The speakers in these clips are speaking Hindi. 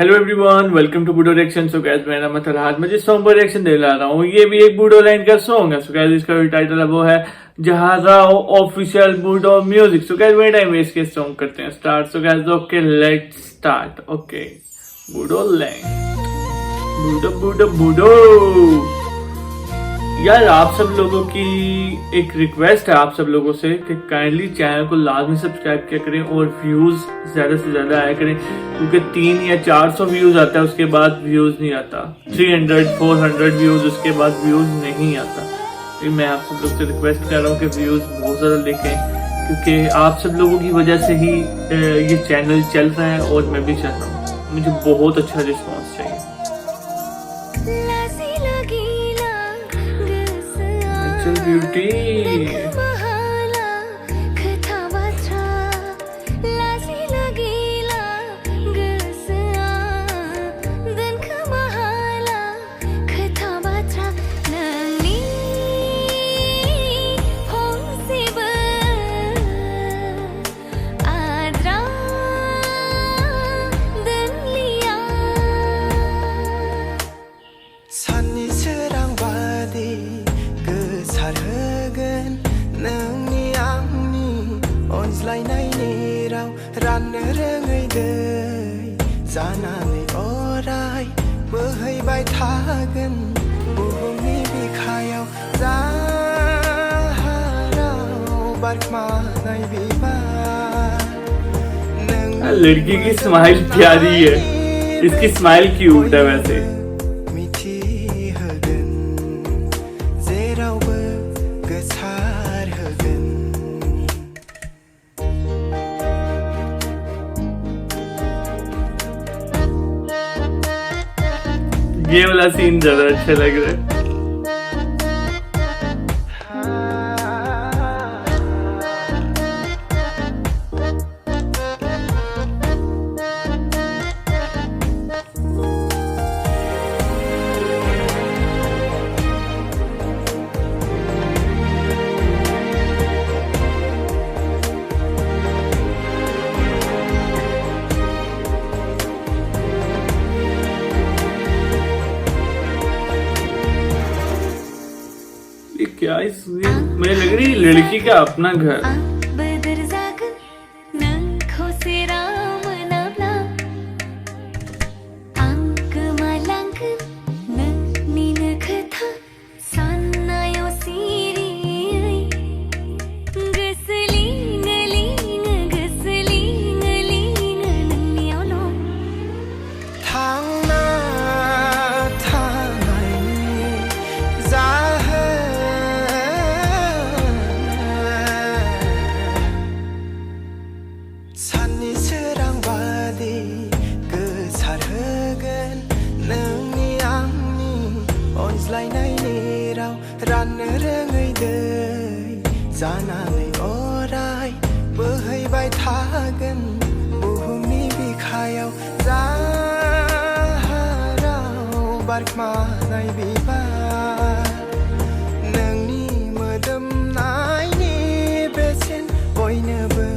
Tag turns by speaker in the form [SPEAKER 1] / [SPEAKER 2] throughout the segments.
[SPEAKER 1] हेलो एवरीवन, वेलकम टू बूडो रिएक्शन। सो गाइस, मेरा नाम है फरहाद। मैं जिस सॉन्ग पर रिएक्शन दे रहा हूँ ये भी एक बूडो लाइन का सॉन्ग है। सो गाइस, इसका जो टाइटल है वो है जहाज़ाओ ऑफिशियल बूडो music. So guys, wait time waste के सॉन्ग करते हैं start. So guys, okay let's start. Okay, बूडो लाइन, बूडो बूडो बूडो। यार, आप सब लोगों की एक रिक्वेस्ट है आप सब लोगों से कि काइंडली चैनल को लाजमी सब्सक्राइब किया करें और व्यूज ज्यादा से ज्यादा आया करें, क्योंकि 300 या 400 व्यूज आता है, उसके बाद व्यूज नहीं आता। 300-400 व्यूज, उसके बाद व्यूज नहीं आता। तो मैं आप सब लोग से रिक्वेस्ट कर रहा हूँ कि व्यूज बहुत ज्यादा लेकें, क्योंकि आप सब लोगों की वजह से ही ये चैनल चल रहा है और मैं भी चल रहा हूँ। मुझे बहुत अच्छा रिस्पॉन्स चाहिए। ब्यूटी
[SPEAKER 2] राननो रोङै दै जानानै अराय बोहैबाय थागोन बुहुमनि बिखायाव जाहाराव बारखोमानाय बिबार।
[SPEAKER 1] लड़की की स्माइल प्यारी है, इसकी स्माइल क्यूट है वैसे। ये वाला सीन ज्यादा अच्छा लग रहा है। क्या मुझे लग रही है लड़की का अपना घर।
[SPEAKER 2] राननो रोङै दै जानानै अराय बोहैबाय थागोन बुहुमनि बिखायाव जाहाराव बारखोमानाय बिबार। नोंनि मोदोमनायनि बेसेन बयनोबो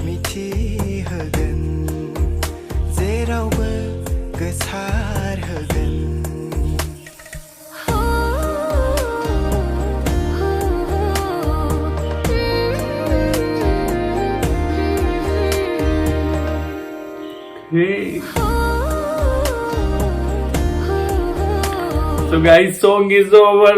[SPEAKER 2] मिथिहोगोन, जेरावबो गोसारहोगोन।
[SPEAKER 1] So guys, song is over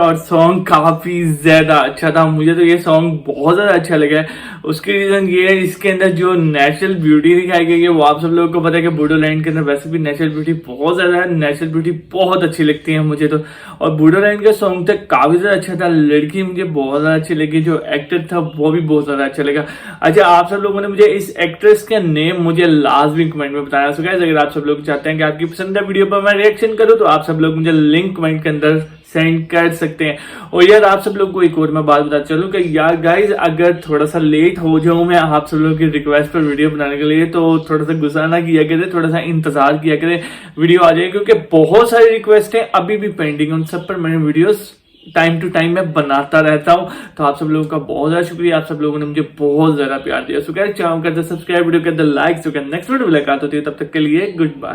[SPEAKER 1] और सॉन्ग काफी ज्यादा अच्छा था। मुझे तो ये सॉन्ग बहुत ज्यादा अच्छा लगा है। उसकी रीजन ये है, इसके अंदर जो नेचुरल ब्यूटी दिखाई गई है वो आप सब लोगों को पता है कि बूडो लाइन के अंदर वैसे भी नेचुरल ब्यूटी बहुत ज्यादा है। नेचुरल ब्यूटी बहुत अच्छी लगती है मुझे तो। और बूडो लाइन का सॉन्ग तक काफी ज्यादा अच्छा था। लड़की मुझे बहुत ज्यादा अच्छी लगी, जो एक्टर था वो भी बहुत ज्यादा अच्छा लगा। अच्छा, आप सब लोगों ने मुझे इस एक्ट्रेस का नेम मुझे लाजमी कमेंट में बताया। सो गाइस, अगर आप सब लोग चाहते हैं कि आपकी पसंदीदा वीडियो पर मैं रिएक्शन करूं तो आप सब लोग मुझे लिंक कमेंट के अंदर सेंड कर सकते हैं। और यार, आप सब लोग को एक और मैं बात बता चलूं कि यार गाइज, अगर थोड़ा सा लेट हो जाऊं मैं आप सब लोगों की रिक्वेस्ट पर वीडियो बनाने के लिए, तो थोड़ा सा गुस्सा ना किया करें, थोड़ा सा इंतजार किया करें, वीडियो आ जाए, क्योंकि बहुत सारी रिक्वेस्ट है अभी भी पेंडिंग, उन सब पर मैंने वीडियोस टाइम टू टाइम मैं बनाता रहता हूँ। तो आप सब लोगों का बहुत ज्यादा शुक्रिया, आप सब लोगों ने मुझे बहुत ज्यादा प्यार दिया। सो गाइस, चाहूँ कर सब्सक्राइब, वीडियो कर the like. So next video मुलाकात होती है, तब तक के लिए गुड बाय।